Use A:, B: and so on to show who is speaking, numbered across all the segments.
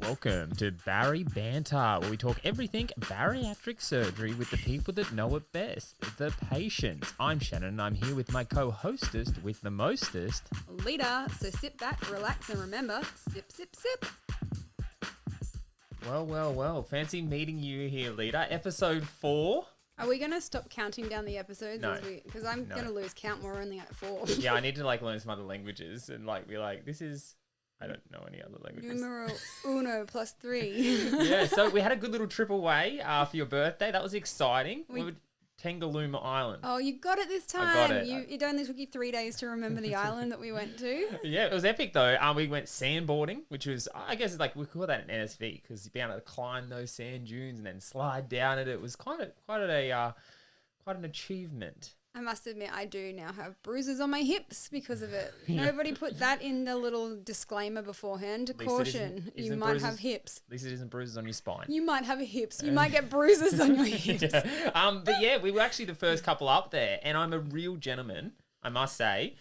A: Welcome to Bari Banter, where we talk everything bariatric surgery with the people that know it best, the patients. I'm Shannon, and I'm here with my co-hostess with the mostest,
B: Lita. So sit back, relax, and remember, sip, sip, sip.
A: Well. Fancy meeting you here, Lita. Episode 4.
B: Are we going to stop counting down the episodes?
A: No.
B: Because I'm going to lose count. We're only at 4.
A: Yeah, I need to learn some other languages and be like, this is... I don't know any other languages.
B: Numero uno plus 3.
A: Yeah, so we had a good little trip away for your birthday. That was exciting. We were Tangalooma Island.
B: Oh, you got it this time.
A: I got it.
B: It only took you 3 days to remember the island that we went to.
A: Yeah, it was epic though. We went sandboarding, which was, I guess, we call that an NSV because you'd be able to climb those sand dunes and then slide down it. It was quite an achievement.
B: I must admit, I do now have bruises on my hips because of it. Nobody put that in the little disclaimer beforehand. Caution, you might have hips.
A: At least it isn't bruises on your spine.
B: You might have hips. You might get bruises on your hips.
A: Yeah. But yeah, we were actually the first couple up there, and I'm a real gentleman, I must say.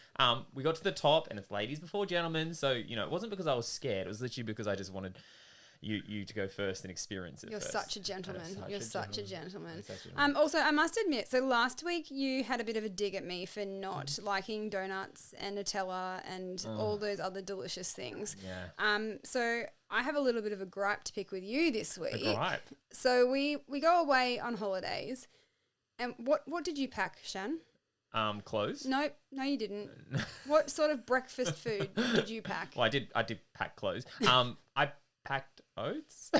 A: We got to the top, and it's ladies before gentlemen, so, it wasn't because I was scared. It was literally because I just wanted... You to go first and experience it.
B: You're
A: first.
B: such a gentleman. You're such a gentleman.
A: gentleman.
B: Also, I must admit, so last week you had a bit of a dig at me for not liking donuts and Nutella and all those other delicious things.
A: Yeah.
B: So I have a little bit of a gripe to pick with you this week.
A: A gripe?
B: So we go away on holidays, and what did you pack, Shan?
A: Clothes?
B: No, you didn't. What sort of breakfast food did you pack?
A: Well, I did pack clothes. I packed oats.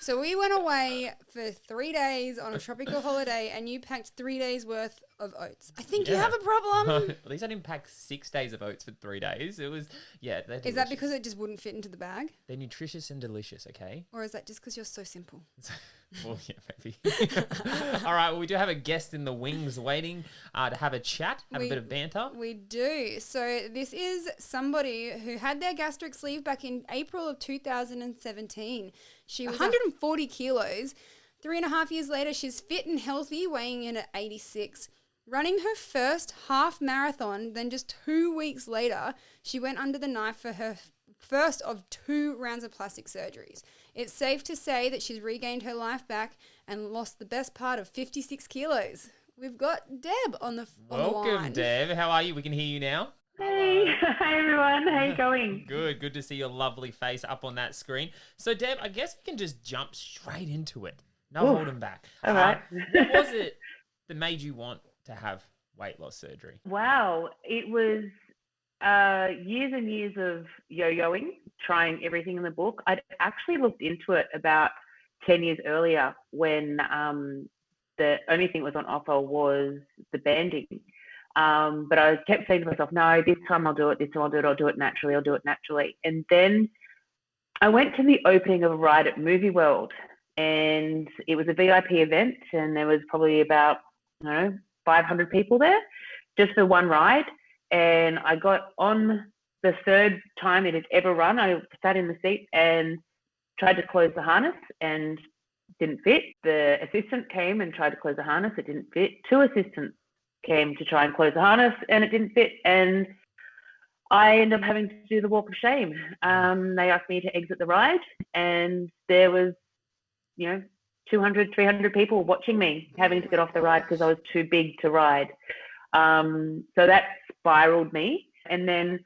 B: So we went away for 3 days on a tropical holiday, and you packed 3 days worth of oats. I think you have a problem.
A: At least I didn't pack 6 days of oats for 3 days. It was, they're delicious.
B: Is that because it just wouldn't fit into the bag?
A: They're nutritious and delicious, okay?
B: Or is that just because you're so simple?
A: Well, yeah, maybe. All right, well, we do have a guest in the wings waiting to have a chat, have a bit of banter.
B: We do. So this is somebody who had their gastric sleeve back in April of 2017. She was 140 kilos. 3.5 years later, she's fit and healthy, weighing in at 86. Running her first half marathon, then just 2 weeks later, she went under the knife for her first of 2 rounds of plastic surgeries. It's safe to say that she's regained her life back and lost the best part of 56 kilos. We've got Deb on the line.
A: Welcome, Deb. How are you? We can hear you now.
C: Hey, hi everyone. How you going?
A: Good to see your lovely face up on that screen. So, Deb, I guess we can just jump straight into it. No holding back.
C: All right.
A: What was it that made you want to have weight loss surgery?
C: Wow, it was years and years of yo-yoing, trying everything in the book. I'd actually looked into it about 10 years earlier when the only thing that was on offer was the banding. But I kept saying to myself, no, this time I'll do it, I'll do it naturally. And then I went to the opening of a ride at Movie World, and it was a VIP event, and there was probably about, 500 people there just for one ride. And I got on the third time it had ever run. I sat in the seat and tried to close the harness and didn't fit. The assistant came and tried to close the harness. It didn't fit. 2 assistants came to try and close the harness and it didn't fit. And I ended up having to do the walk of shame. They asked me to exit the ride, and there was, 200, 300 people watching me having to get off the ride because I was too big to ride. So that spiraled me. And then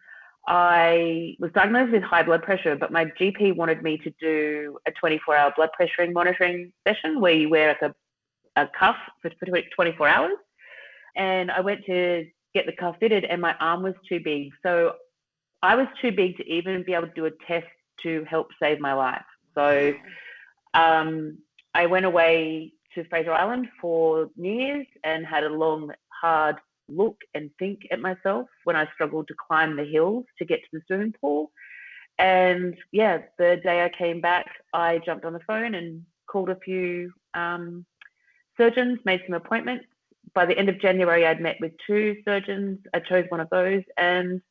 C: I was diagnosed with high blood pressure, but my GP wanted me to do a 24-hour blood pressure monitoring session where you wear a cuff for 24 hours. And I went to get the cuff fitted, and my arm was too big. So I was too big to even be able to do a test to help save my life. So I went away to Fraser Island for New Year's and had a long, hard look and think at myself when I struggled to climb the hills to get to the swimming pool. And the day I came back, I jumped on the phone and called a few surgeons, made some appointments. By the end of January, I'd met with 2 surgeons. I chose one of those, and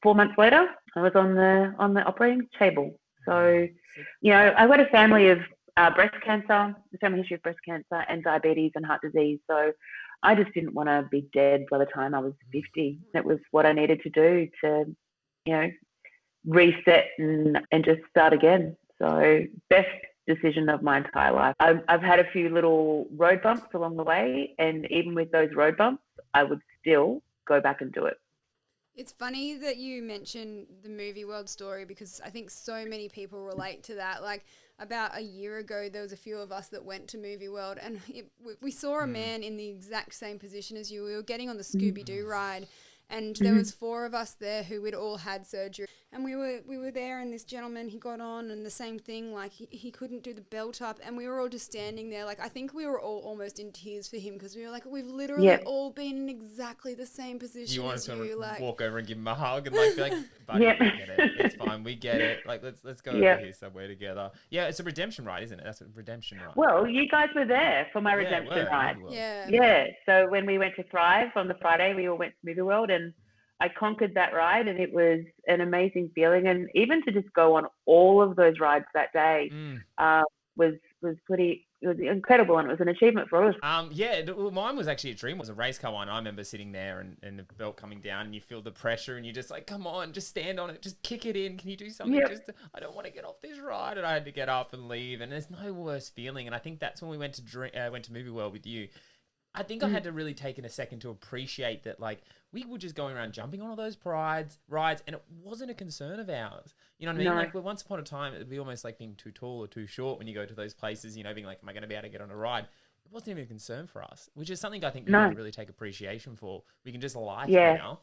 C: 4 months later, I was on the operating table. So, I've got a family of breast cancer, a family history of breast cancer and diabetes and heart disease. So I just didn't want to be dead by the time I was 50. That was what I needed to do to, reset and just start again. So best decision of my entire life. I've had a few little road bumps along the way, and even with those road bumps, I would still go back and do it.
B: It's funny that you mentioned the movie world story because I think so many people relate to that. Like about a year ago, there was a few of us that went to Movie World, and we saw a man in the exact same position as you. We were getting on the Scooby-Doo ride, and there was 4 of us there who had all had surgery. And we were there, and this gentleman, he got on, and the same thing, like he couldn't do the belt up, and we were all just standing there. Like I think we were all almost in tears for him because we were like, we've literally all been in exactly the same position
A: You want
B: as
A: to
B: you.
A: Like,
B: Like
A: walk over and give him a hug and like be like, buddy, we get it. It's fine, we get it. Like let's go over here somewhere together. Yeah, it's a redemption ride, isn't it? That's a redemption ride.
C: Well, you guys were there for my redemption ride. Yeah. So when we went to Thrive on the Friday, we all went to Movie World, and I conquered that ride, and it was an amazing feeling. And even to just go on all of those rides that day was incredible, and it was an achievement for us.
A: Mine was actually a dream. It was a race car one. I remember sitting there and the belt coming down, and you feel the pressure, and you're just like, come on, just stand on it, just kick it in. Can you do something? I don't want to get off this ride, and I had to get up and leave. And there's no worse feeling. And I think that's when we went to Movie World with you. I think I had to really take in a second to appreciate that, like, we were just going around jumping on all those rides, and it wasn't a concern of ours. You know what I mean?
C: No.
A: Like, once upon a time, it'd be almost like being too tall or too short when you go to those places, you know, being like, am I going to be able to get on a ride? It wasn't even a concern for us, which is something I think we need to really take appreciation for. We can just life now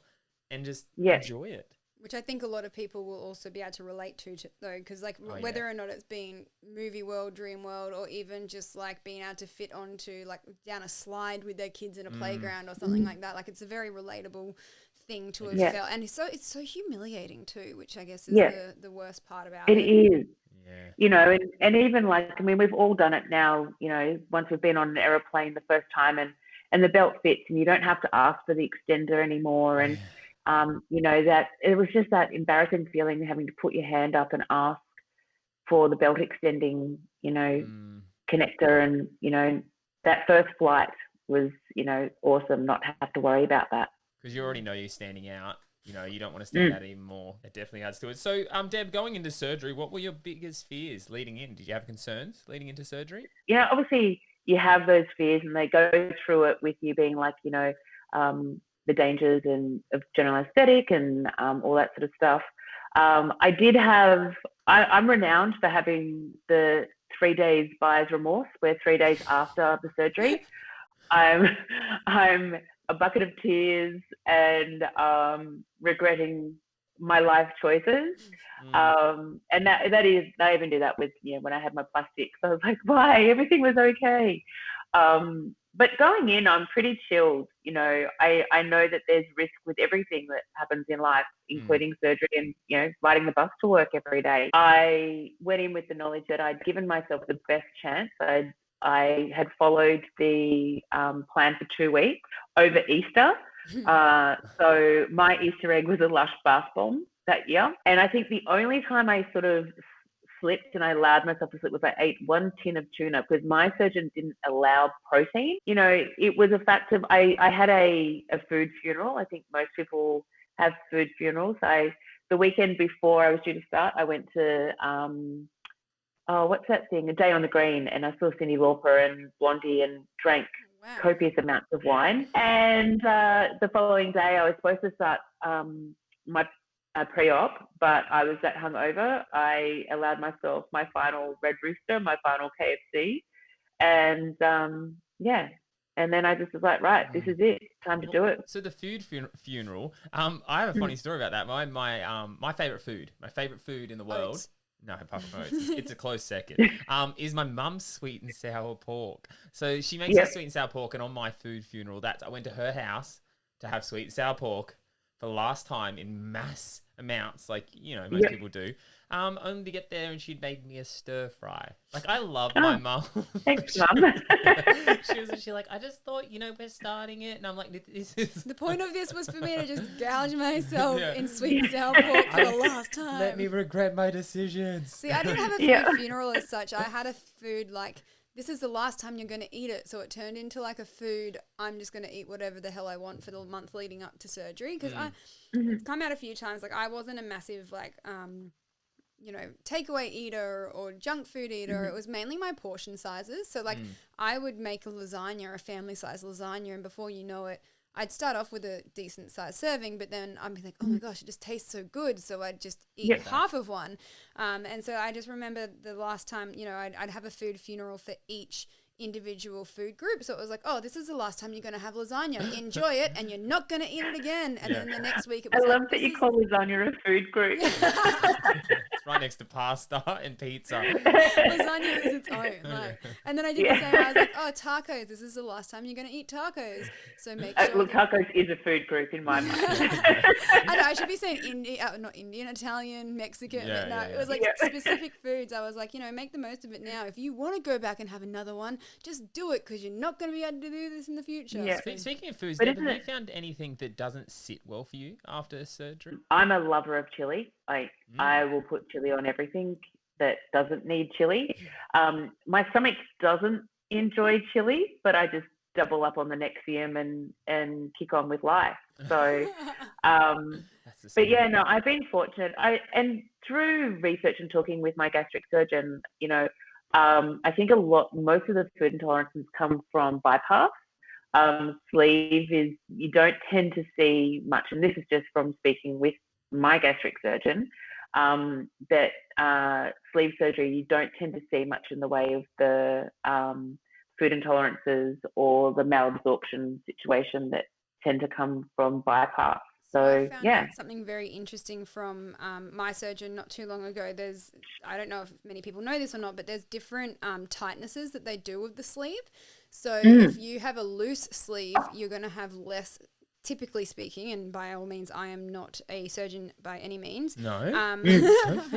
A: and just enjoy it.
B: Which I think a lot of people will also be able to relate to though, because like whether or not it's been Movie World, Dream World, or even just like being able to fit onto like down a slide with their kids in a playground or something like that, like it's a very relatable thing to have felt, and it's so humiliating too, which I guess is the worst part about it.
C: It is. Yeah. You know, and even like, I mean, we've all done it now, you know, once we've been on an aeroplane the first time and the belt fits and you don't have to ask for the extender anymore. And, you know, that it was just that embarrassing feeling having to put your hand up and ask for the belt extending, you know, connector. And, you know, that first flight was, you know, awesome, not have to worry about that.
A: Because you already know you're standing out. You know, you don't want to stand out even more. It definitely adds to it. So, Deb, going into surgery, what were your biggest fears leading in? Did you have concerns leading into surgery?
C: Yeah, obviously you have those fears and they go through it with you being like, you know, the dangers of general anesthetic and all that sort of stuff. I'm renowned for having the 3 days buyer's remorse, where 3 days after the surgery, I'm a bucket of tears and regretting my life choices. And that is, I even do that with, you know, when I had my plastics. I was like, why? Everything was okay. But going in, I'm pretty chilled. You know, I know that there's risk with everything that happens in life, including surgery and, you know, riding the bus to work every day. I went in with the knowledge that I'd given myself the best chance. I had followed the plan for 2 weeks over Easter. So my Easter egg was a Lush bath bomb that year. And I think the only time I sort of slipped and I allowed myself to slip was I ate 1 tin of tuna because my surgeon didn't allow protein. You know, it was a fact of, I had a food funeral. I think most people have food funerals. The weekend before I was due to start, I went to, what's that thing? A Day on the Green, and I saw Cyndi Lauper and Blondie and drank copious amounts of wine. And the following day, I was supposed to start my pre-op, but I was that hungover. I allowed myself my final Red Rooster, my final KFC, and and then I just was like, right, this is it, time to do it.
A: So the food funeral, I have a funny story about that. My favorite food in the world.
B: Oats.
A: No, apart from oats, it's a close second. Is my mum's sweet and sour pork. So she makes the sweet and sour pork, and on my food funeral, I went to her house to have sweet and sour pork for the last time in mass amounts, like, you know, most people do. Only to get there and she'd made me a stir fry. Like, I love my mum.
C: Thanks, Mum.
A: She like, I just thought, you know, we're starting it. And I'm like, this is...
B: The point of this was for me to just gouge myself in sweet and sour pork for the last time.
A: Let me regret my decisions.
B: See, I didn't have a food funeral as such. I had a food like, this is the last time you're going to eat it. So it turned into like a food, I'm just going to eat whatever the hell I want for the month leading up to surgery. Because it's come out a few times. Like, I wasn't a massive, like, takeaway eater or junk food eater. It was mainly my portion sizes. So like I would make a lasagna, a family size lasagna, and before you know it, I'd start off with a decent sized serving, but then I'd be like, oh my gosh, it just tastes so good. So I'd just eat half of one. And so I just remember the last time, I'd have a food funeral for each individual food group. So it was like, oh, this is the last time you're going to have lasagna. Enjoy it, and you're not going to eat it again. And then the next week it was
C: I love that you call lasagna a food group.
A: It's right next to pasta and pizza.
B: Lasagna is its own. And then I did the same. I was like, oh, tacos. This is the last time you're going to eat tacos. So make sure.
C: Look, tacos is a food group in my mind.
B: I know, I should be saying not Indian, Italian, Mexican. But no, it was like specific foods. I was like, make the most of it now. If you want to go back and have another one, just do it, because you're not going to be able to do this in the future.
A: Yeah. Speaking of foods, Deb, have you found anything that doesn't sit well for you after surgery?
C: I'm a lover of chili. I will put chili on everything that doesn't need chili. My stomach doesn't enjoy chili, but I just double up on the Nexium and kick on with life. So, but yeah, no, I've been fortunate. And through research and talking with my gastric surgeon, I think most of the food intolerances come from bypass. Sleeve is, you don't tend to see much, and this is just from speaking with my gastric surgeon, that sleeve surgery, you don't tend to see much in the way of the food intolerances or the malabsorption situation that tend to come from bypass. So,
B: I found out something very interesting from my surgeon not too long ago. I don't know if many people know this or not, but there's different tightnesses that they do with the sleeve. So if you have a loose sleeve, you're going to have less, typically speaking, and by all means, I am not a surgeon by any means.
A: No.
B: I mean,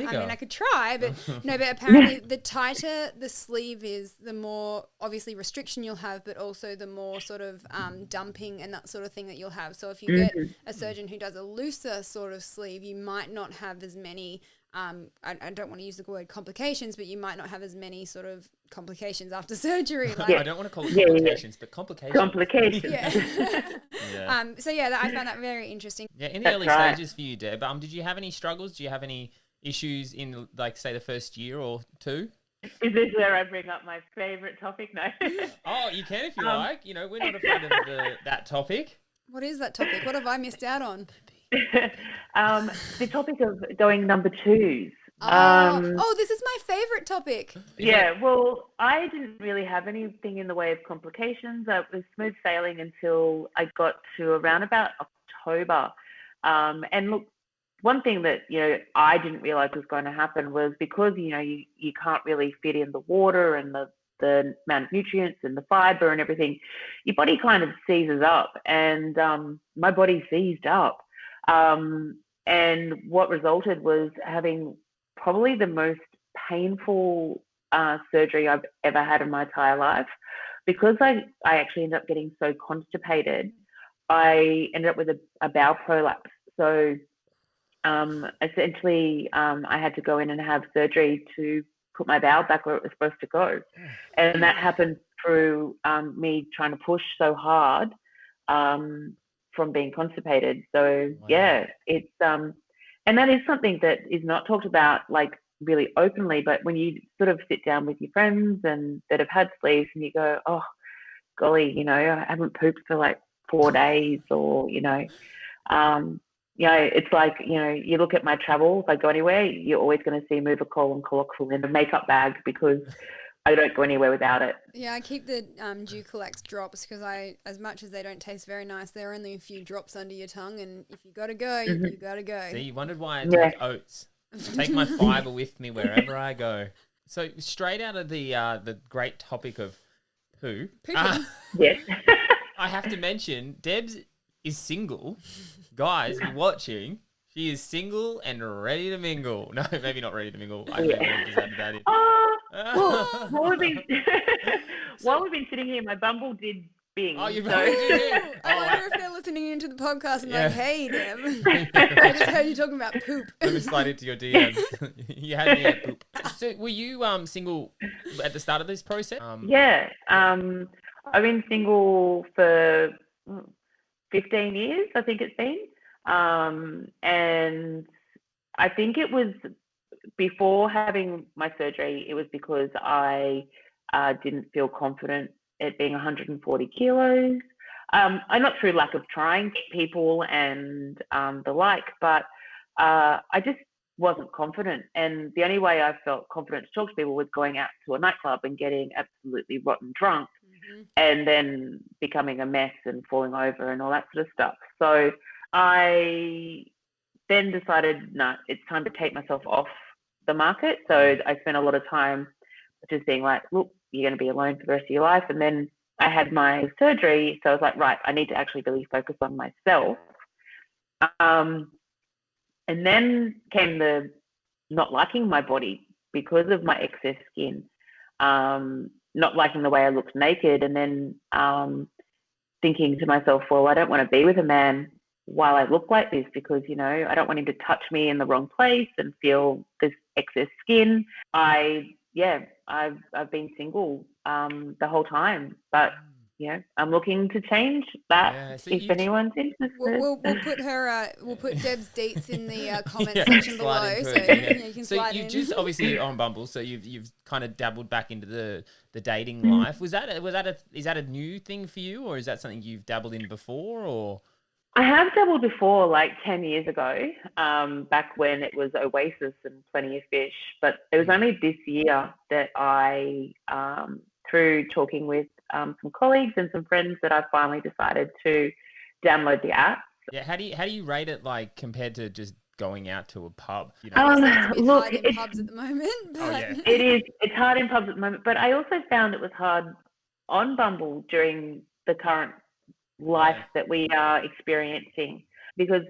B: I could try, but no, but apparently the tighter the sleeve is, the more obviously restriction you'll have, but also the more sort of dumping and that sort of thing that you'll have. So if you get a surgeon who does a looser sort of sleeve, you might not have as many, I don't want to use the word complications, but you might not have as many sort of complications after surgery.
A: I don't want to call it complications, but complications.
B: So I found that very interesting.
A: Yeah, in the early stages for you, Deb, did you have any struggles? Do you have any issues in, like, say, the first year or two?
C: Is this where I bring up my favourite topic? No.
A: Oh, you can if you like. We're not afraid of that topic.
B: What is that topic? What have I missed out on?
C: The topic of going number twos.
B: This is my favourite topic.
C: Yeah, well, I didn't really have anything in the way of complications. It was smooth sailing until I got to around about October. And look, one thing that, I didn't realise was going to happen was because, you can't really fit in the water and the amount of nutrients and the fibre and everything, your body kind of seizes up, and my body seized up. And what resulted was having probably the most painful surgery I've ever had in my entire life. Because I actually ended up getting so constipated, I ended up with a bowel prolapse. So essentially I had to go in and have surgery to put my bowel back where it was supposed to go. And that happened through me trying to push so hard from being constipated. So it's and that is something that is not talked about like really openly, but when you sort of sit down with your friends and that have had sleeves and you go, oh golly, I haven't pooped for like 4 days, or it's like, you look at my travel, if I go anywhere, you're always going to see Movacol and Coloxal in a makeup bag because I don't go anywhere without it.
B: Yeah, I keep the Ducalax drops because as much as they don't taste very nice, they're only a few drops under your tongue, and if you got to go, you got to go.
A: See, you wondered why I take oats. Take my fibre with me wherever I go. So straight out of the great topic of poo.
C: Yes.
A: I have to mention, Debs is single. Guys, if you're watching, she is single and ready to mingle. No, maybe not ready to mingle. I don't know, just added that in.
C: Well, while we've been sitting here, my Bumble did bing.
A: Oh, you Bumble did.
B: I wonder if they're listening into the podcast and like, hey, Deb, I just heard you talking about poop.
A: Let me slide into your DMs. You had me at poop. So were you single at the start of this process?
C: I've been single for 15 years, I think it's been. And I think it was before having my surgery, it was because I didn't feel confident at being 140 kilos. I'm not through lack of trying people and the like, but I just wasn't confident. And the only way I felt confident to talk to people was going out to a nightclub and getting absolutely rotten drunk and then becoming a mess and falling over and all that sort of stuff. So I then decided, no, it's time to take myself off the market. So I spent a lot of time just being like, look, you're going to be alone for the rest of your life. And then I had my surgery. So I was like, right, I need to actually really focus on myself. And then came the not liking my body because of my excess skin, not liking the way I looked naked, and then thinking to myself, well, I don't want to be with a man while I look like this because, you know, I don't want him to touch me in the wrong place and feel this excess skin. I've been single the whole time, but I'm looking to change that.
A: Yeah, so
C: if anyone's interested.
B: We'll put her. We'll put Deb's deets in the comment
A: Yeah,
B: section
A: slide
B: below,
A: into
B: so
A: it, yeah.
B: you can
A: So
B: slide
A: you
B: in.
A: just obviously on Bumble, so you've kind of dabbled back into the dating life. Is that a new thing for you, or is that something you've dabbled in before, or?
C: I have dabbled before, like 10 years ago, back when it was Oasis and Plenty of Fish. But it was only this year that I, through talking with some colleagues and some friends, that I finally decided to download the app.
A: Yeah, how do you rate it, like, compared to just going out to a pub? You
B: It's a bit
C: look,
B: hard in pubs at the moment. But...
A: yeah.
C: It is. It's hard in pubs at the moment, but I also found it was hard on Bumble during the current life that we are experiencing, because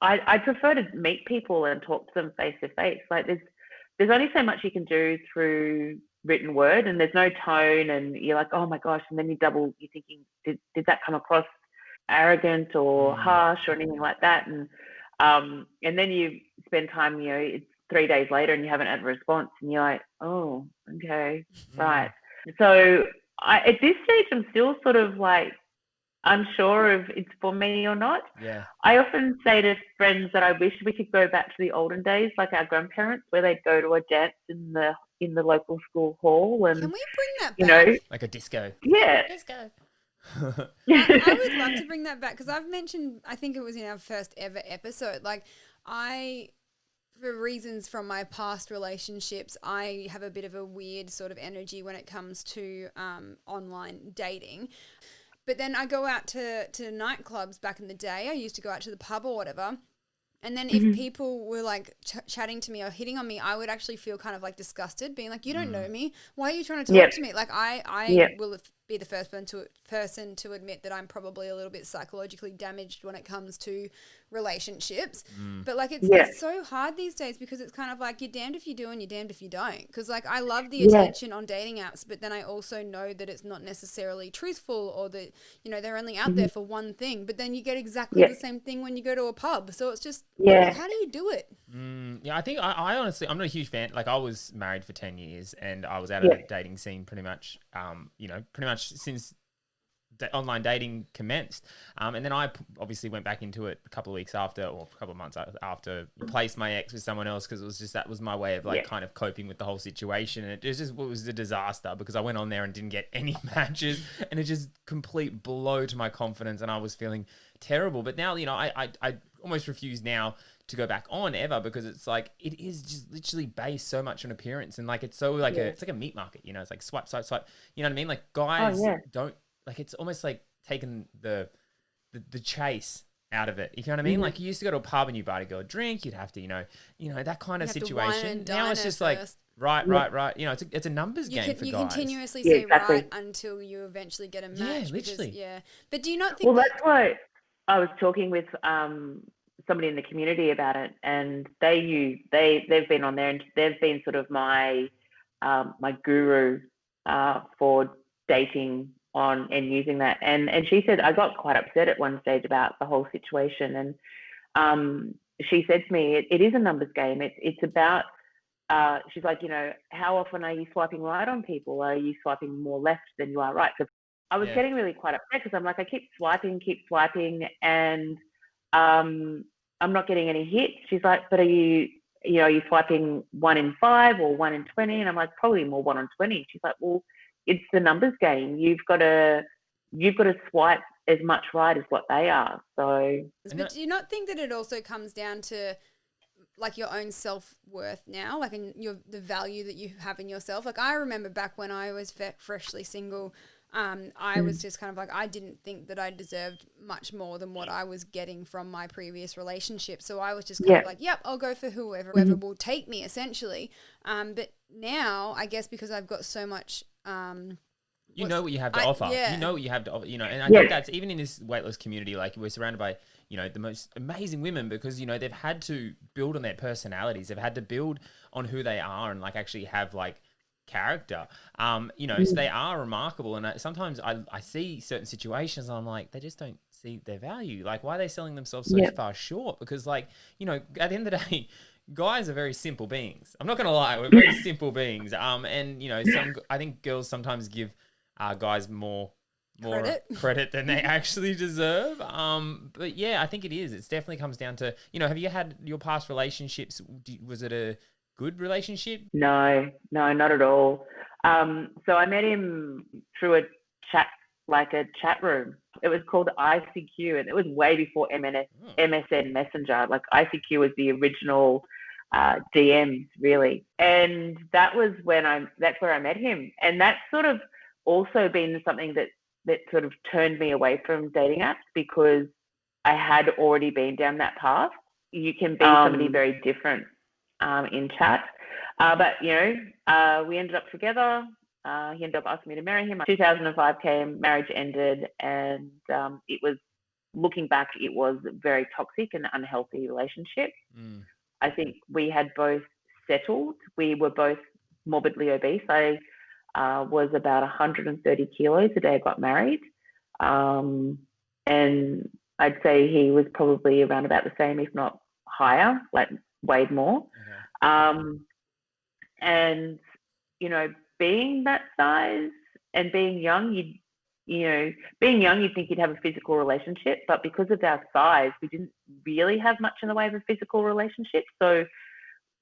C: I prefer to meet people and talk to them face to face. Like there's only so much you can do through written word, and there's no tone, and you're like, oh my gosh, and then you're thinking, did that come across arrogant or harsh or anything like that? And then you spend time, it's 3 days later and you haven't had a response, and you're like, oh, okay, right. So at this stage, I'm still sort of like unsure if it's for me or not.
A: Yeah.
C: I often say to friends that I wish we could go back to the olden days, like our grandparents, where they'd go to a dance in the local school hall, and
B: can we bring that back?
A: Like a disco.
C: Yeah.
B: Disco. I would love to bring that back, because I've mentioned, I think it was in our first ever episode, like for reasons from my past relationships, I have a bit of a weird sort of energy when it comes to online dating. But then I go out to nightclubs back in the day. I used to go out to the pub or whatever. And then if people were like chatting to me or hitting on me, I would actually feel kind of like disgusted, being like, you don't know me. Why are you trying to talk to me? Like I will be the first person to admit that I'm probably a little bit psychologically damaged when it comes to relationships. But like it's so hard these days, because it's kind of like you're damned if you do and you're damned if you don't. Because like I love the attention on dating apps, but then I also know that it's not necessarily truthful, or that, they're only out there for one thing. But then you get exactly the same thing when you go to a pub. So it's just, how do you do it?
A: Yeah, I think I honestly, I'm not a huge fan. Like, I was married for 10 years and I was out of the dating scene pretty much since online dating commenced. And then I obviously went back into it a couple of weeks after, or a couple of months after, replaced my ex with someone else, because it was just, that was my way of kind of coping with the whole situation. And it was a disaster, because I went on there and didn't get any matches, and it just complete blow to my confidence, and I was feeling terrible. But now, I almost refuse now to go back on ever, because it's like, it is just literally based so much on appearance, and like it's so like it's like a meat market, it's like swipe, you know what I mean? Like, guys don't, like, it's almost like taking the chase out of it, if you know what I mean? Like, you used to go to a pub and you'd buy a girl a drink, you'd have to, that kind of situation. Now it's just like right. It's a numbers game for guys.
B: You continuously say right until you eventually get a match.
A: Yeah, literally.
B: Because, but do you not think?
C: Well, that's why I was talking with somebody in the community about it, and they've been on there, and they've been sort of my guru for dating on and using that. And she said, I got quite upset at one stage about the whole situation, and she said to me, it is a numbers game. It's about she's like, how often are you swiping right on people? Are you swiping more left than you are right? So I was getting really quite upset, because I'm like, I keep swiping, and I'm not getting any hits. She's like, but are you are you swiping 1 in 5 or 1 in 20? And I'm like, probably more 1 in 20. She's like, well, it's the numbers game. You've got to swipe as much right as what they are. So,
B: but do you not think that it also comes down to like your own self-worth now, like in the value that you have in yourself? Like I remember back when I was freshly single, I was just kind of like, I didn't think that I deserved much more than what I was getting from my previous relationship. So I was just kind of like, yep, I'll go for whoever will take me, essentially. But now, I guess because I've got so much...
A: you know what you have to offer.
B: Yeah.
A: You know what you have to offer, and I think that's even in this weight loss community, like we're surrounded by, the most amazing women because, they've had to build on their personalities. They've had to build on who they are and like actually have like character, so they are remarkable. And sometimes I see certain situations and I'm like, they just don't see their value. Like, why are they selling themselves so far short? Because like, at the end of the day, guys are very simple beings. I'm not going to lie. We're very simple beings. And, I think girls sometimes give guys more credit than they actually deserve. But yeah, I think it is. It definitely comes down to, have you had your past relationships? Was it a good relationship?
C: No, not at all. So I met him through a chat room. It was called ICQ, and it was way before MSN Messenger. Like ICQ was the original DMs, really. And that's where I met him. And that's sort of also been something that sort of turned me away from dating apps, because I had already been down that path. You can be somebody very different in chat. But, we ended up together. He ended up asking me to marry him. 2005 came, marriage ended, and it was, looking back, it was a very toxic and unhealthy relationship. I think we had both settled. We were both morbidly obese. I was about 130 kilos the day I got married. And I'd say he was probably around about the same, if not higher, like weighed more. Okay. And, being that size and being young, you'd think you'd have a physical relationship, but because of our size, we didn't really have much in the way of a physical relationship. So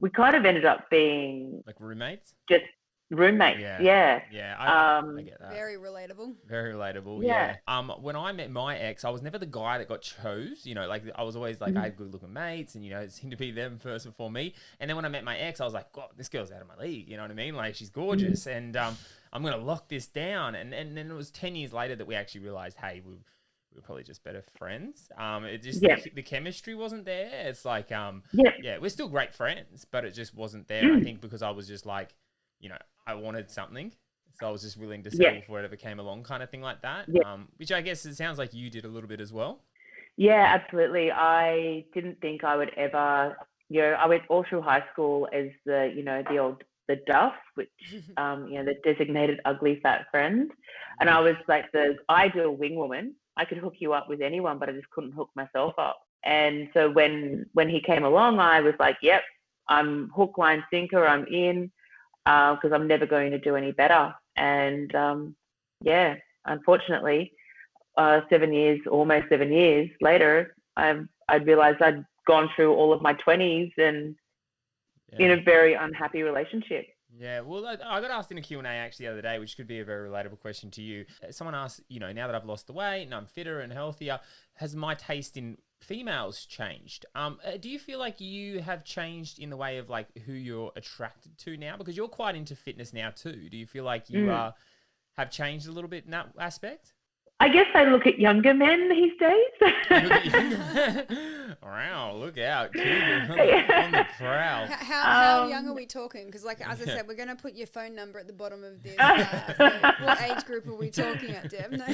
C: we kind of ended up being
A: like roommates.
C: Just roommates. Yeah.
A: I get that.
B: Very relatable.
A: Very relatable. Yeah. When I met my ex, I was never the guy that got chose. Like I was always like, I had good looking mates, and it seemed to be them first before me. And then when I met my ex, I was like, God, this girl's out of my league. You know what I mean? Like, she's gorgeous, and I'm gonna lock this down. And then it was 10 years later that we actually realized, hey, we were probably just better friends. It just the chemistry wasn't there. It's like we're still great friends, but it just wasn't there. And I think because I was just like, I wanted something, so I was just willing to settle for whatever came along, kind of thing like that. Which I guess it sounds like you did a little bit as well.
C: Yeah, absolutely. I didn't think I would ever, I went all through high school as the duff, which, the designated ugly fat friend. And I was like the ideal wing woman. I could hook you up with anyone, but I just couldn't hook myself up. And so when he came along, I was like, yep, I'm hook, line, sinker, I'm in, because I'm never going to do any better. And unfortunately, almost 7 years later, I realized I'd gone through all of my 20s and in a very unhappy relationship.
A: Yeah, well, I got asked in a Q&A actually the other day, which could be a very relatable question to you. Someone asked, now that I've lost the weight and I'm fitter and healthier, has my taste in females changed? Do you feel like you have changed in the way of like who you're attracted to now? Because you're quite into fitness now too. Do you feel like you have changed a little bit in that aspect?
C: I guess I look at younger men these days.
A: Wow, look out. On the prowl.
B: How young are we talking? Because, like, as I said, we're going to put your phone number at the bottom of this. So what age group are we talking at, Deb?
C: Look,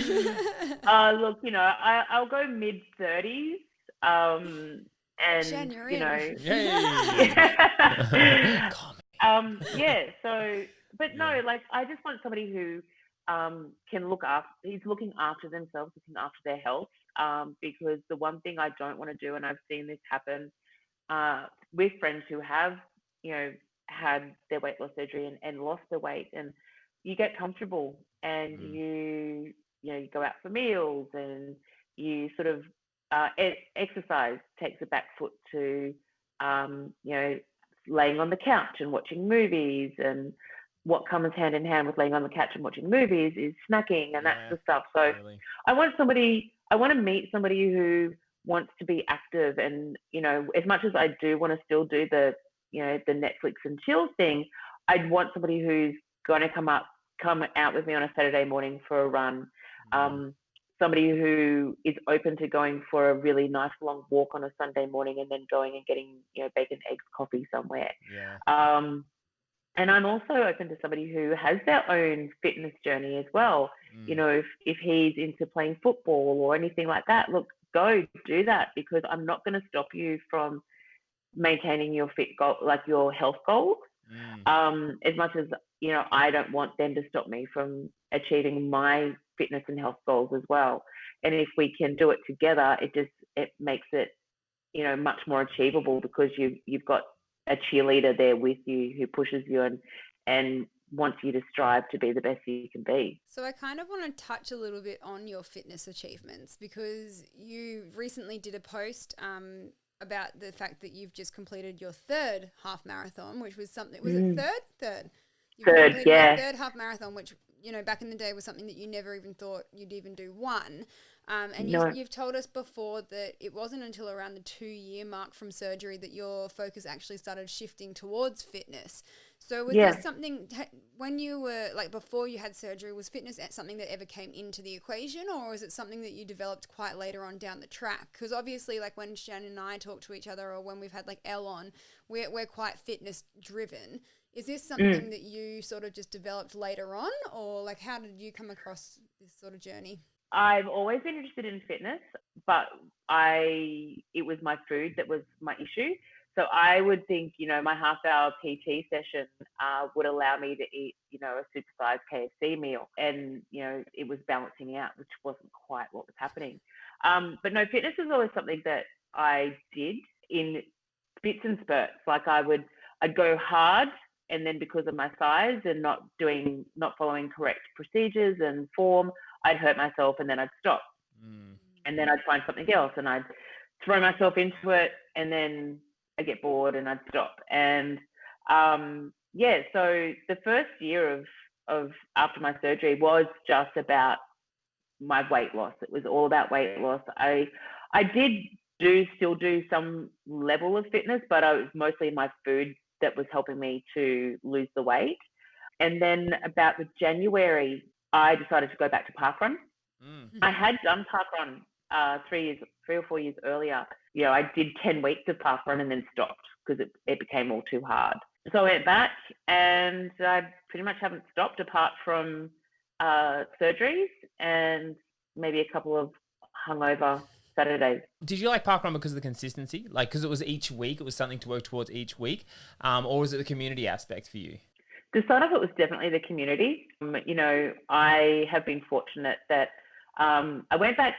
C: I'll go mid-30s. And,
B: Shan, you're in.
C: But no, like, I just want somebody who can he's looking after themselves, looking after their health, because the one thing I don't want to do, and I've seen this happen with friends who have, had their weight loss surgery and lost their weight, and you get comfortable and you go out for meals and you sort of exercise takes a back foot to, laying on the couch and watching movies, and what comes hand in hand with laying on the couch and watching movies is snacking and that sort of stuff. So
A: Really.
C: I want to meet somebody who wants to be active, and, you know, as much as I do want to still do the, you know, the Netflix and chill thing, I'd want somebody who's going to come out with me on a Saturday morning for a run. Somebody who is open to going for a really nice long walk on a Sunday morning and then going and getting, you know, bacon, eggs, coffee somewhere.
A: Yeah.
C: And I'm also open to somebody who has their own fitness journey as well. You know, if he's into playing football or anything like that, look, go do that, because I'm not going to stop you from maintaining your your health goals. As much as, you know, I don't want them to stop me from achieving my fitness and health goals as well. And if we can do it together, it makes it, you know, much more achievable, because you've got a cheerleader there with you who pushes you and wants you to strive to be the best you can be.
B: So I kind of want to touch a little bit on your fitness achievements, because you recently did a post about the fact that you've just completed your third half marathon, which was something, was it third? You've completed your third half marathon, which, you know, back in the day was something that you never even thought you'd even do one. And you've told us before that it wasn't until around the 2-year mark from surgery that your focus actually started shifting towards fitness. So was this something, when you were, like, before you had surgery, was fitness something that ever came into the equation, or was it something that you developed quite later on down the track? Because obviously, like, when Shan and I talk to each other, or when we've had, like, Elle on, we're quite fitness driven. Is this something that you sort of just developed later on, or, like, how did you come across this sort of journey?
C: I've always been interested in fitness, but it was my food that was my issue. So I would think, you know, my half-hour PT session would allow me to eat, you know, a supersized KFC meal, and, you know, it was balancing out, which wasn't quite what was happening. But no, fitness was always something that I did in spits and spurts. Like I'd go hard, and then because of my size and not following correct procedures and form, I'd hurt myself, and then I'd stop. And then I'd find something else, and I'd throw myself into it, and then I'd get bored and I'd stop. And so the first year of after my surgery was just about my weight loss. It was all about weight loss. I did still do some level of fitness, but it was mostly my food that was helping me to lose the weight. And then about the January, I decided to go back to parkrun. I had done parkrun 3 or 4 years earlier. You know, I did 10 weeks of parkrun and then stopped because it became all too hard. So I went back, and I pretty much haven't stopped apart from surgeries and maybe a couple of hungover Saturdays.
A: Did you like parkrun because of the consistency? Like, because it was each week, it was something to work towards each week? Or was it the community aspect for you?
C: The start of it was definitely the community. You know, I have been fortunate that I went back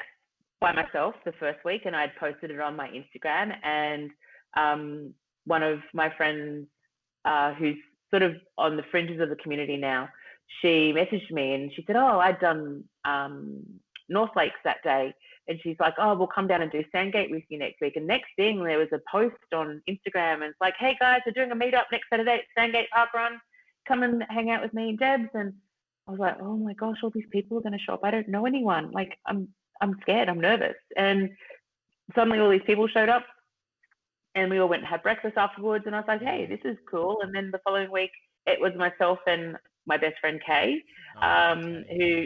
C: by myself the first week, and I'd posted it on my Instagram, and one of my friends who's sort of on the fringes of the community now, she messaged me and she said, oh, I'd done North Lakes that day. And she's like, oh, we'll come down and do Sandgate with you next week. And next thing, there was a post on Instagram, and it's like, hey guys, we're doing a meetup next Saturday at Sandgate Parkrun. Come and hang out with me and Debs. And I was like, oh my gosh, all these people are going to show up. I don't know anyone. Like, I'm scared. I'm nervous. And suddenly all these people showed up, and we all went and had breakfast afterwards. And I was like, hey, this is cool. And then the following week, it was myself and my best friend Kay, who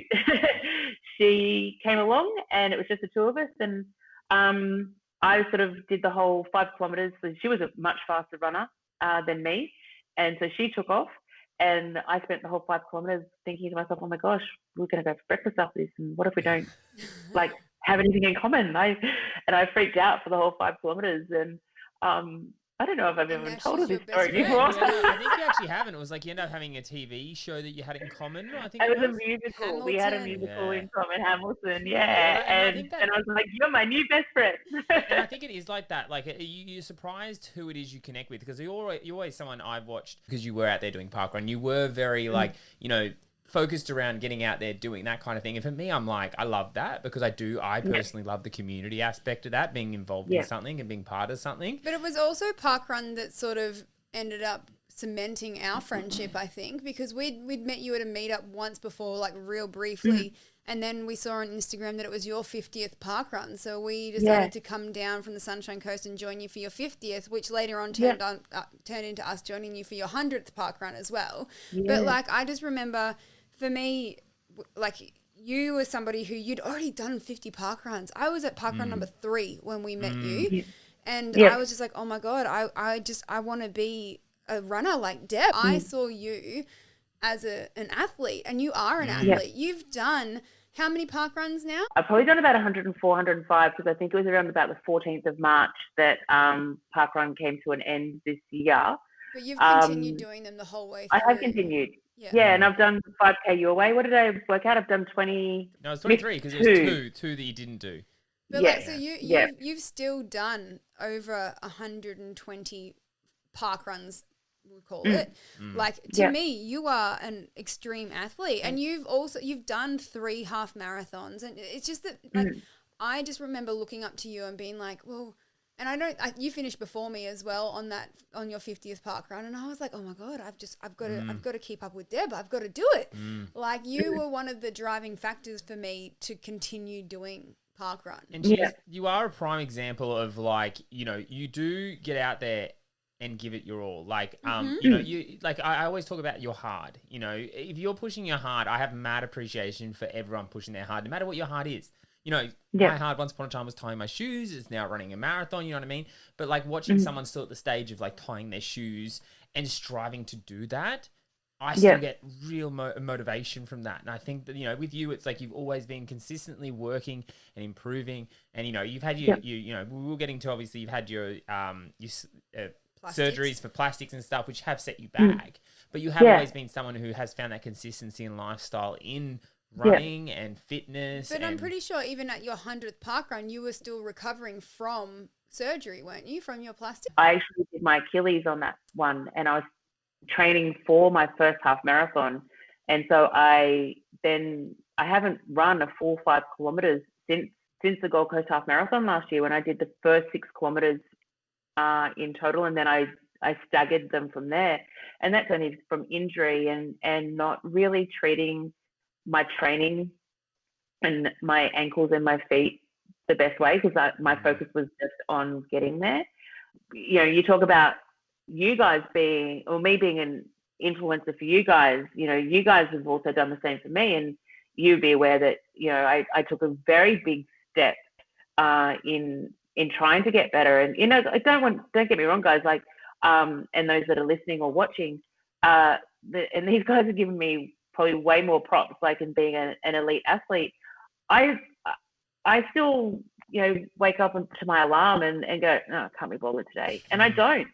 C: she came along, and it was just the two of us. And I sort of did the whole 5 kilometers. So she was a much faster runner than me. And so she took off, and I spent the whole 5 kilometers thinking to myself, oh my gosh, we're going to go for breakfast after this. And what if we don't like have anything in common? I freaked out for the whole 5 kilometers. And I don't know if I've ever told her this story before.
A: Yeah, I think you actually haven't. It was like you ended up having a TV show that you had in common. I think
C: it was a musical.
B: Hamilton.
C: We had a musical in common, Hamilton. And I was like, you're my new best friend.
A: And I think it is like that. Like you're surprised who it is you connect with, because you're always someone I've watched, because you were out there doing parkrun. You were very like, you know, focused around getting out there doing that kind of thing. And for me, I'm like, I love that, because I personally love the community aspect of that, being involved in something and being part of something.
B: But it was also parkrun that sort of ended up cementing our friendship, I think, because we'd met you at a meetup once before, like real briefly, and then we saw on Instagram that it was your 50th park run. So we decided to come down from the Sunshine Coast and join you for your 50th, which later on turned into us joining you for your 100th park run as well. But like, I just remember for me, like, you were somebody who you'd already done 50 park runs. I was at park run number 3 when we met you. And I was just like, oh my God, I want to be a runner like Deb. I saw you as an athlete, and you are an athlete. You've done how many park runs now?
C: I've probably done about 104, 105, because I think it was around about the 14th of March that park run came to an end this year.
B: But you've continued doing them the whole way through.
C: I have continued. Yeah, and I've done 5K your way. What did I work out? I've done 20.
A: No, it's 23 because it was two that you didn't do.
B: But like, so you've still done over 120 park runs, we'll call it. Like, to me, you are an extreme athlete, and you've done 3 half marathons, and it's just that, like, I just remember looking up to you and being like, well, and you finished before me as well on your 50th park run, and I was like, oh my God, I've got to keep up with Deb. I've got to do it. Like, you were one of the driving factors for me to continue doing park run.
A: And you are a prime example of, like, you know, you do get out there and give it your all. Like, you know, I always talk about your hard. You know, if you're pushing your hard, I have mad appreciation for everyone pushing their hard, no matter what your hard is. You know, my hard once upon a time was tying my shoes. It's now running a marathon, you know what I mean? But like, watching someone still at the stage of like tying their shoes and striving to do that, I still get real motivation from that. And I think that, you know, with you, it's like you've always been consistently working and improving. And, you know, you've had you know, we were getting to, obviously, you've had your surgeries for plastics and stuff, which have set you back. But you have always been someone who has found that consistency and lifestyle in running and fitness.
B: But I'm pretty sure even at your 100th park run, you were still recovering from surgery, weren't you, from your plastic?
C: I actually did my Achilles on that one, and I was training for my first half marathon. And so I haven't run a full 5 kilometers since the Gold Coast half marathon last year, when I did the first 6 kilometers in total, and then I staggered them from there. And that's only from injury and not really treating my training and my ankles and my feet the best way, because my focus was just on getting there. You know, you talk about you guys being, or me being an influencer for you guys. You know, you guys have also done the same for me, and you'd be aware that, you know, I took a very big step in trying to get better. And, you know, don't get me wrong, guys, like, and those that are listening or watching, and these guys have given me probably way more props, like, in being an elite athlete. I still, you know, wake up to my alarm and go, no, I can't be bothered today. And I don't.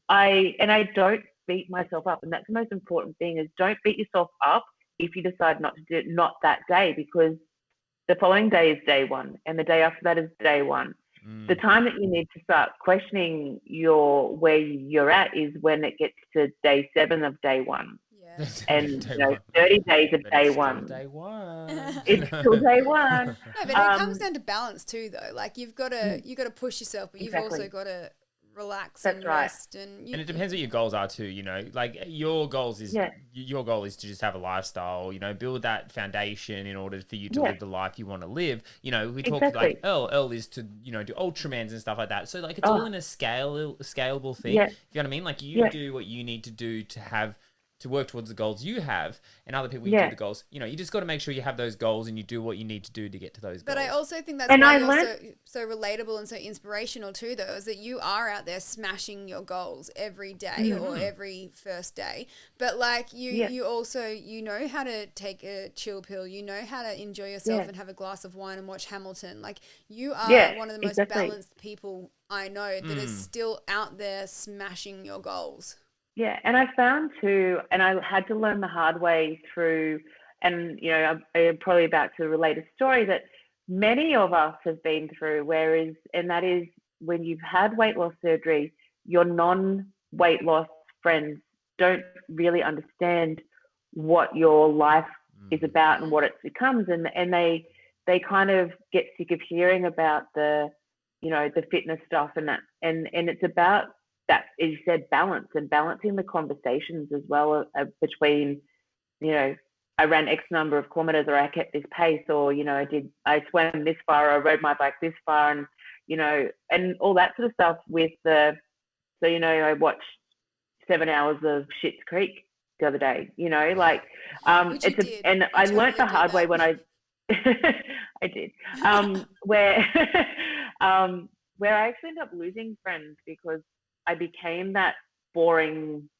C: I don't beat myself up. And that's the most important thing, is don't beat yourself up if you decide not to do it, not that day, because the following day is day 1, and the day after that is day 1. The time that you need to start questioning where you're at is when it gets to day 7 of day 1. And, you know, 30 days of day 1.
A: Day 1.
C: It's still day 1.
B: No, but it comes down to balance too, though. Like, you've got to push yourself, but you've also got to relax and rest. And
A: it depends what your goals are too, you know. Like, your goal is to just have a lifestyle, you know, build that foundation in order for you to live the life you want to live. You know, we talked like Earl is to, you know, do Ultramans and stuff like that. So like, it's all in a scalable thing. You know what I mean? Like, you do what you need to do to work towards the goals you have, and other people do the goals. You know, you just got to make sure you have those goals and you do what you need to do to get to those goals.
B: But I also think that's why you're so relatable and so inspirational too, though, is that you are out there smashing your goals every day or every first day. But like, you also, you know how to take a chill pill, you know how to enjoy yourself and have a glass of wine and watch Hamilton. Like, you are one of the most balanced people I know that is still out there smashing your goals.
C: Yeah, and I found too, and I had to learn the hard way through, and, you know, I'm probably about to relate a story that many of us have been through, and that is when you've had weight loss surgery, your non-weight loss friends don't really understand what your life is about and what it becomes, and they kind of get sick of hearing about the, you know, the fitness stuff and that, and it's about that, as you said, balance and balancing the conversations as well between, I ran X number of kilometers, or I kept this pace, or, I swam this far, or I rode my bike this far, and, and all that sort of stuff I watched 7 hours of Schitt's Creek the other day,
B: Which you did.
C: and I learned the hard way when I did, where I actually ended up losing friends because I became that boring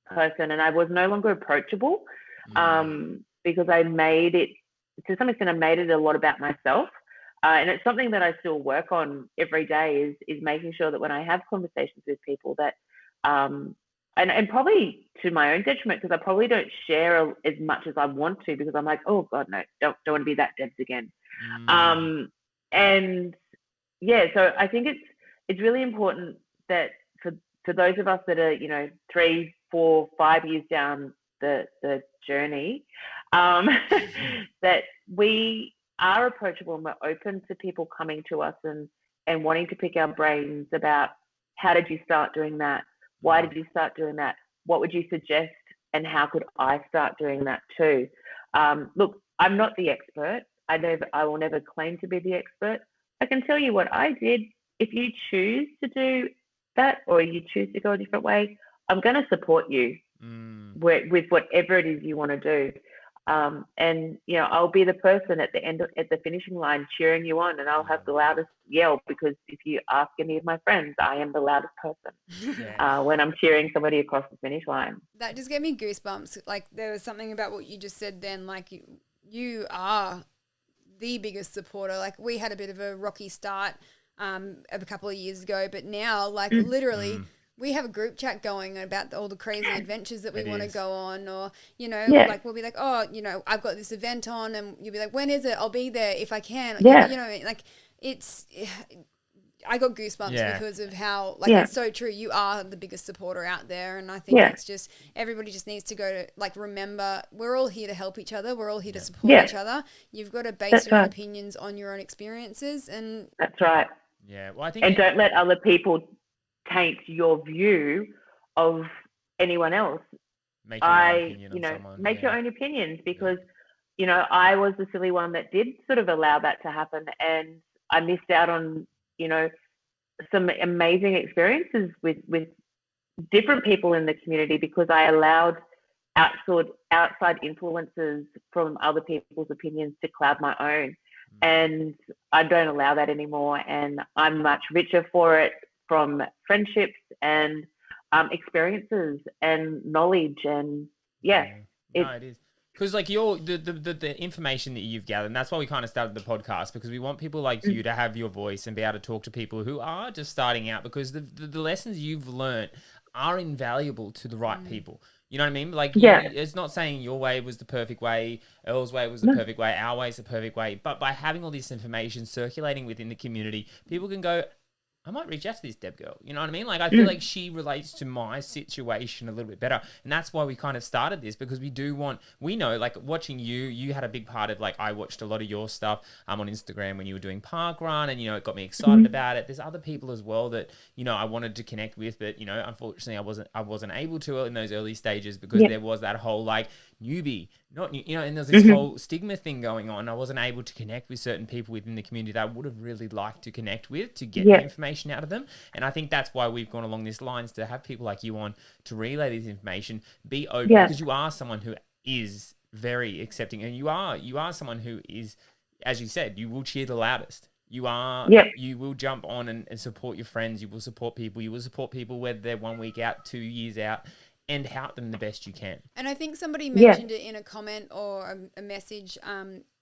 C: person, and I was no longer approachable, because I made it, to some extent, I made it a lot about myself. And it's something that I still work on every day is making sure that when I have conversations with people that, and probably to my own detriment, because I probably don't share as much as I want to, because I'm like, oh God, no, don't want to be that Debs again. And yeah, so I think it's really important that for those of us that are, 3, 4, 5 years down the journey, that we are approachable and we're open to people coming to us and wanting to pick our brains about, how did you start doing that? Why did you start doing that? What would you suggest? And how could I start doing that too? Look, I'm not the expert. I will never claim to be the expert. I can tell you what I did. If you choose to do that, or you choose to go a different way, I'm going to support you with whatever it is you want to do. And I'll be the person at the finishing line cheering you on, and I'll have the loudest yell, because if you ask any of my friends, I am the loudest person when I'm cheering somebody across the finish line.
B: That just gave me goosebumps. Like, there was something about what you just said then, like you are the biggest supporter. Like, we had a bit of a rocky start a couple of years ago, but now, like, literally we have a group chat going about all the crazy adventures that we want to go on, or, like, we'll be like, oh, I've got this event on, and you'll be like, when is it? I'll be there if I can. Like, I got goosebumps because of how, like, it's so true. You are the biggest supporter out there. And I think it's just, everybody just needs to go to, like, remember, we're all here to help each other. We're all here to support each other. You've got to base your own opinions on your own experiences. And
C: that's right.
A: Yeah. Well, I think,
C: and don't let other people taint your view of anyone else.
A: Make your own opinion on someone.
C: Make your own opinions, because, I was the silly one that did sort of allow that to happen, and I missed out on, some amazing experiences with different people in the community, because I allowed outside influences from other people's opinions to cloud my own. And I don't allow that anymore, and I'm much richer for it, from friendships and experiences and knowledge. And
A: it is. Because, like, the information that you've gathered, and that's why we kind of started the podcast, because we want people like you to have your voice and be able to talk to people who are just starting out, because the lessons you've learned are invaluable to the right people. You know what I mean? Like, it's not saying your way was the perfect way, Earl's way was the perfect way, our way is the perfect way, but by having all this information circulating within the community, people can go, I might reach out to this Deb girl. You know what I mean? Like, I feel like she relates to my situation a little bit better. And that's why we kind of started this, because we know, like, watching you had a big part of, like, I watched a lot of your stuff on Instagram when you were doing Park Run, and, it got me excited about it. There's other people as well that, I wanted to connect with, but, unfortunately I wasn't able to in those early stages, because there was that whole, like, newbie, not new, and there's this whole stigma thing going on. I wasn't able to connect with certain people within the community that I would have really liked to connect with, to get the information out of them. And I think that's why we've gone along these lines, to have people like you on to relay this information, be open, because you are someone who is very accepting, and you are someone who is, as you said, you will cheer the loudest. You will jump on and support your friends. You will support people. You will support people whether they're 1 week out, 2 years out, and help them the best you can.
B: And I think somebody mentioned it in a comment or a message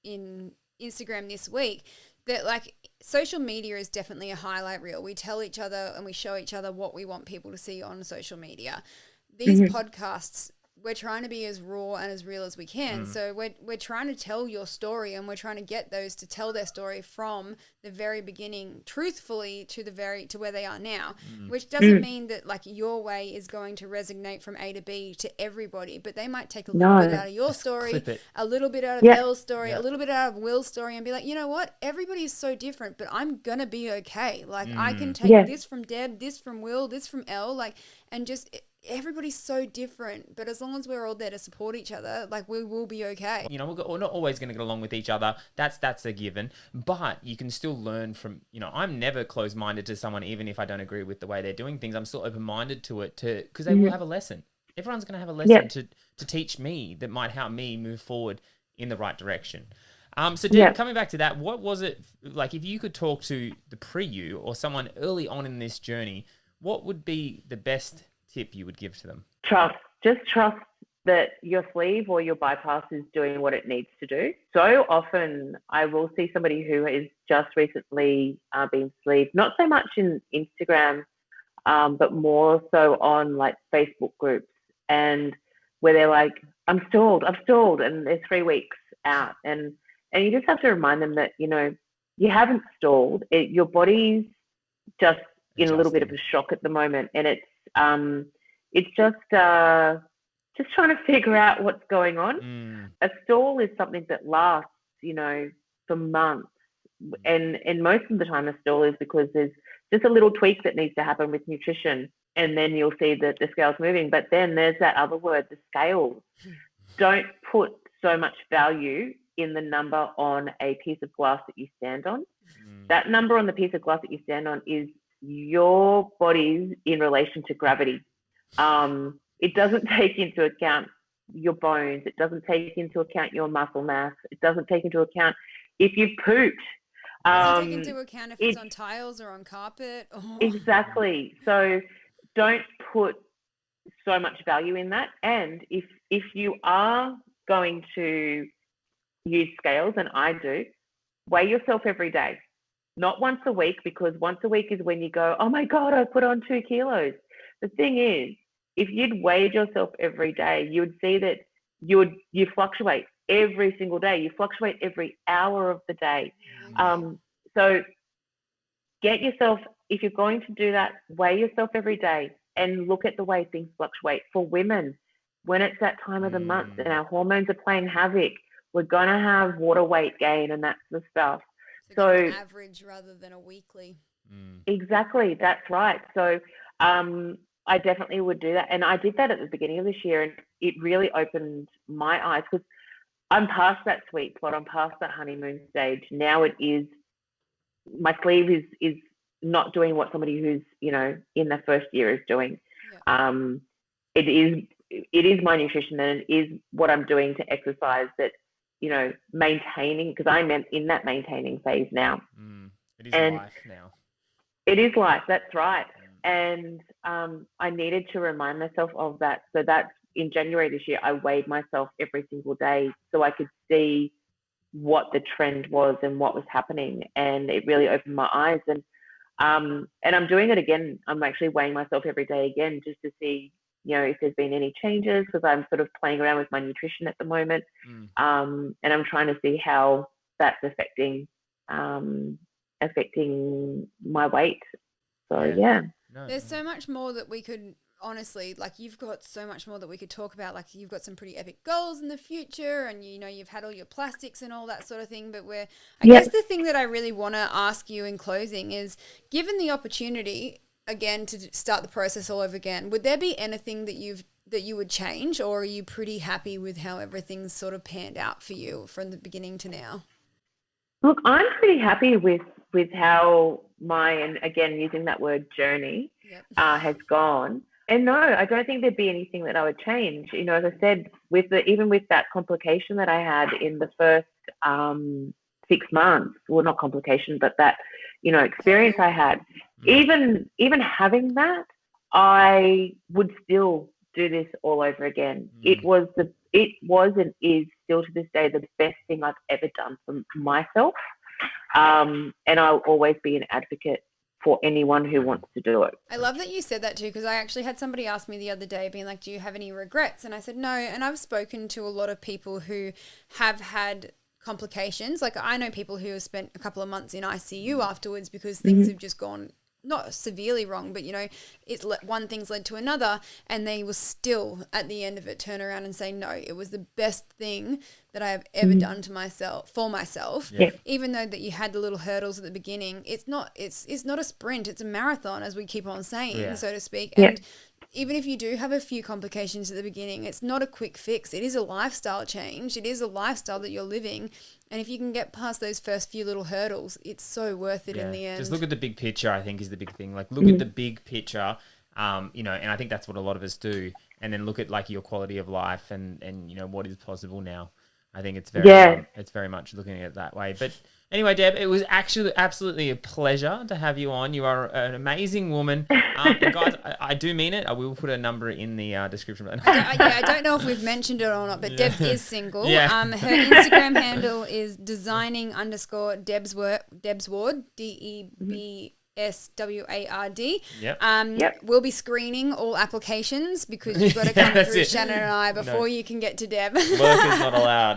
B: in Instagram this week, that, like, social media is definitely a highlight reel. We tell each other and we show each other what we want people to see on social media. These podcasts, we're trying to be as raw and as real as we can. So we're trying to tell your story, and we're trying to get those to tell their story from the very beginning, truthfully, to where they are now. Which doesn't mean that like your way is going to resonate from A to B to everybody, but they might take a little bit out of your story, a little bit out of Elle's story, a little bit out of Will's story, and be like, you know what? Everybody's so different, but I'm gonna be okay. Like I can take this from Deb, this from Will, this from Elle, like, and just everybody's so different, but as long as we're all there to support each other, like we will be okay.
A: You know, we're not always going to get along with each other. That's a given. But you can still learn from, you know, I'm never closed-minded to someone, even if I don't agree with the way they're doing things. I'm still open-minded to it because they will have a lesson. Everyone's going to have a lesson to teach me that might help me move forward in the right direction. So Deb, coming back to that, what was it like if you could talk to the pre-you or someone early on in this journey, what would be the best tip you would give to them?
C: Just trust that your sleeve or your bypass is doing what it needs to do. So often I will see somebody who has just recently been sleeved, not so much in Instagram, but more so on like Facebook groups, and where they're like, I've stalled, and they're 3 weeks out. And you just have to remind them that, you know, you haven't stalled. Your body's just in a little bit of a shock at the moment, and it's just trying to figure out what's going on. A stall is something that lasts, you know, for months, and most of the time a stall is because there's just a little tweak that needs to happen with nutrition, and then you'll see that the scale's moving. But then there's that other word, the scales. Don't put so much value in the number on a piece of glass that you stand on. That number on the piece of glass that you stand on is your body's in relation to gravity. It doesn't take into account your bones. It doesn't take into account your muscle mass. It doesn't take into account if you've pooped.
B: It doesn't take into account if it's on tiles or on carpet.
C: Exactly. So don't put so much value in that. And if you are going to use scales, and I do, weigh yourself every day. Not once a week, because once a week is when you go, oh my God, I put on 2 kilos. The thing is, if you'd weighed yourself every day, you would see that you fluctuate every single day. You fluctuate every hour of the day. So get yourself, if you're going to do that, weigh yourself every day and look at the way things fluctuate. For women, when it's that time of the month and our hormones are playing havoc, we're going to have water weight gain and that sort of stuff.
B: So an average rather than a weekly.
C: Exactly, that's right. So I definitely would do that. And I did that at the beginning of this year, and it really opened my eyes, because I'm past that sweet spot. I'm past that honeymoon stage. Now it is, my sleeve is not doing what somebody who's, you know, in their first year is doing. It is my nutrition, and it is what I'm doing to exercise that, you know, maintaining, because I'm in that maintaining phase now.
A: It is life now.
C: It is life, that's right. And I needed to remind myself of that. So that's in January this year, I weighed myself every single day so I could see what the trend was and what was happening. And it really opened my eyes. And I'm doing it again. I'm actually weighing myself every day again, just to see, you know, if there's been any changes, because I'm sort of playing around with my nutrition at the moment. And I'm trying to see how that's affecting my weight. So yeah.
B: There's so much more that we could, honestly, like, you've got so much more that we could talk about. Like, you've got some pretty epic goals in the future, and, you know, you've had all your plastics and all that sort of thing. But I guess the thing that I really want to ask you in closing is, given the opportunity again to start the process all over again, would there be anything that you would change, or are you pretty happy with how everything's sort of panned out for you from the beginning to now?
C: Look, I'm pretty happy with how and again, using that word journey, has gone. And no, I don't think there'd be anything that I would change. You know, as I said, even with that complication that I had in the first 6 months, well, not complication, but that, you know, experience I had, even having that, I would still do this all over again. It was and is still to this day the best thing I've ever done for myself. And I'll always be an advocate for anyone who wants to do it.
B: I love that you said that too, because I actually had somebody ask me the other day being like, do you have any regrets? And I said no. And I've spoken to a lot of people who have had complications. Like I know people who have spent a couple of months in ICU afterwards because things have just gone not severely wrong, but one thing's led to another, and they will still at the end of it turn around and say, no, it was the best thing that I have ever done for myself.
C: Yeah.
B: Even though that you had the little hurdles at the beginning, it's not a sprint, it's a marathon, as we keep on saying, so to speak.
C: Yeah.
B: And even if you do have a few complications at the beginning, it's not a quick fix. It is a lifestyle change. It is a lifestyle that you're living. And if you can get past those first few little hurdles, it's so worth it in the end.
A: Just look at the big picture, I think, is the big thing. Like, look at the big picture, and I think that's what a lot of us do. And then look at, like, your quality of life and what is possible now. I think it's very much looking at it that way. But anyway, Deb, it was actually absolutely a pleasure to have you on. You are an amazing woman. And guys, I do mean it. I will put a number in the description.
B: I don't know if we've mentioned it or not, but Deb is single.
A: Yeah.
B: Her Instagram handle is designing_Deb's Ward, DEBSWARD.
A: Yep.
B: We'll be screening all applications because you've got to come through
A: it.
B: Shannon and I before you can get to Deb.
A: Work is not allowed.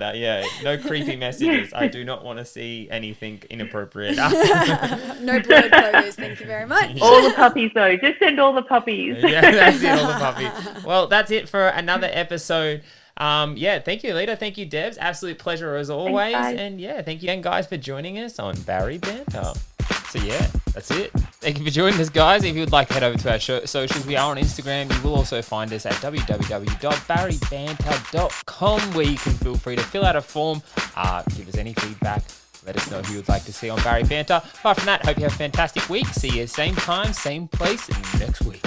A: No creepy messages. I do not want to see anything inappropriate.
B: No blurred photos, thank you very much.
C: All the puppies, though. Just send all the puppies.
A: Yeah, that's it, all the puppies. Well, that's it for another episode. Thank you, Lita. Thank you, Debs. Absolute pleasure as always.
C: Thanks,
A: and thank you again, guys, for joining us on Bari Banter. So that's it. Thank you for joining us, guys. If you would like to head over to our socials, we are on Instagram. You will also find us at www.baribanter.com, where you can feel free to fill out a form, give us any feedback, let us know who you would like to see on Bari Banter. Apart from that, hope you have a fantastic week. See you same time, same place next week.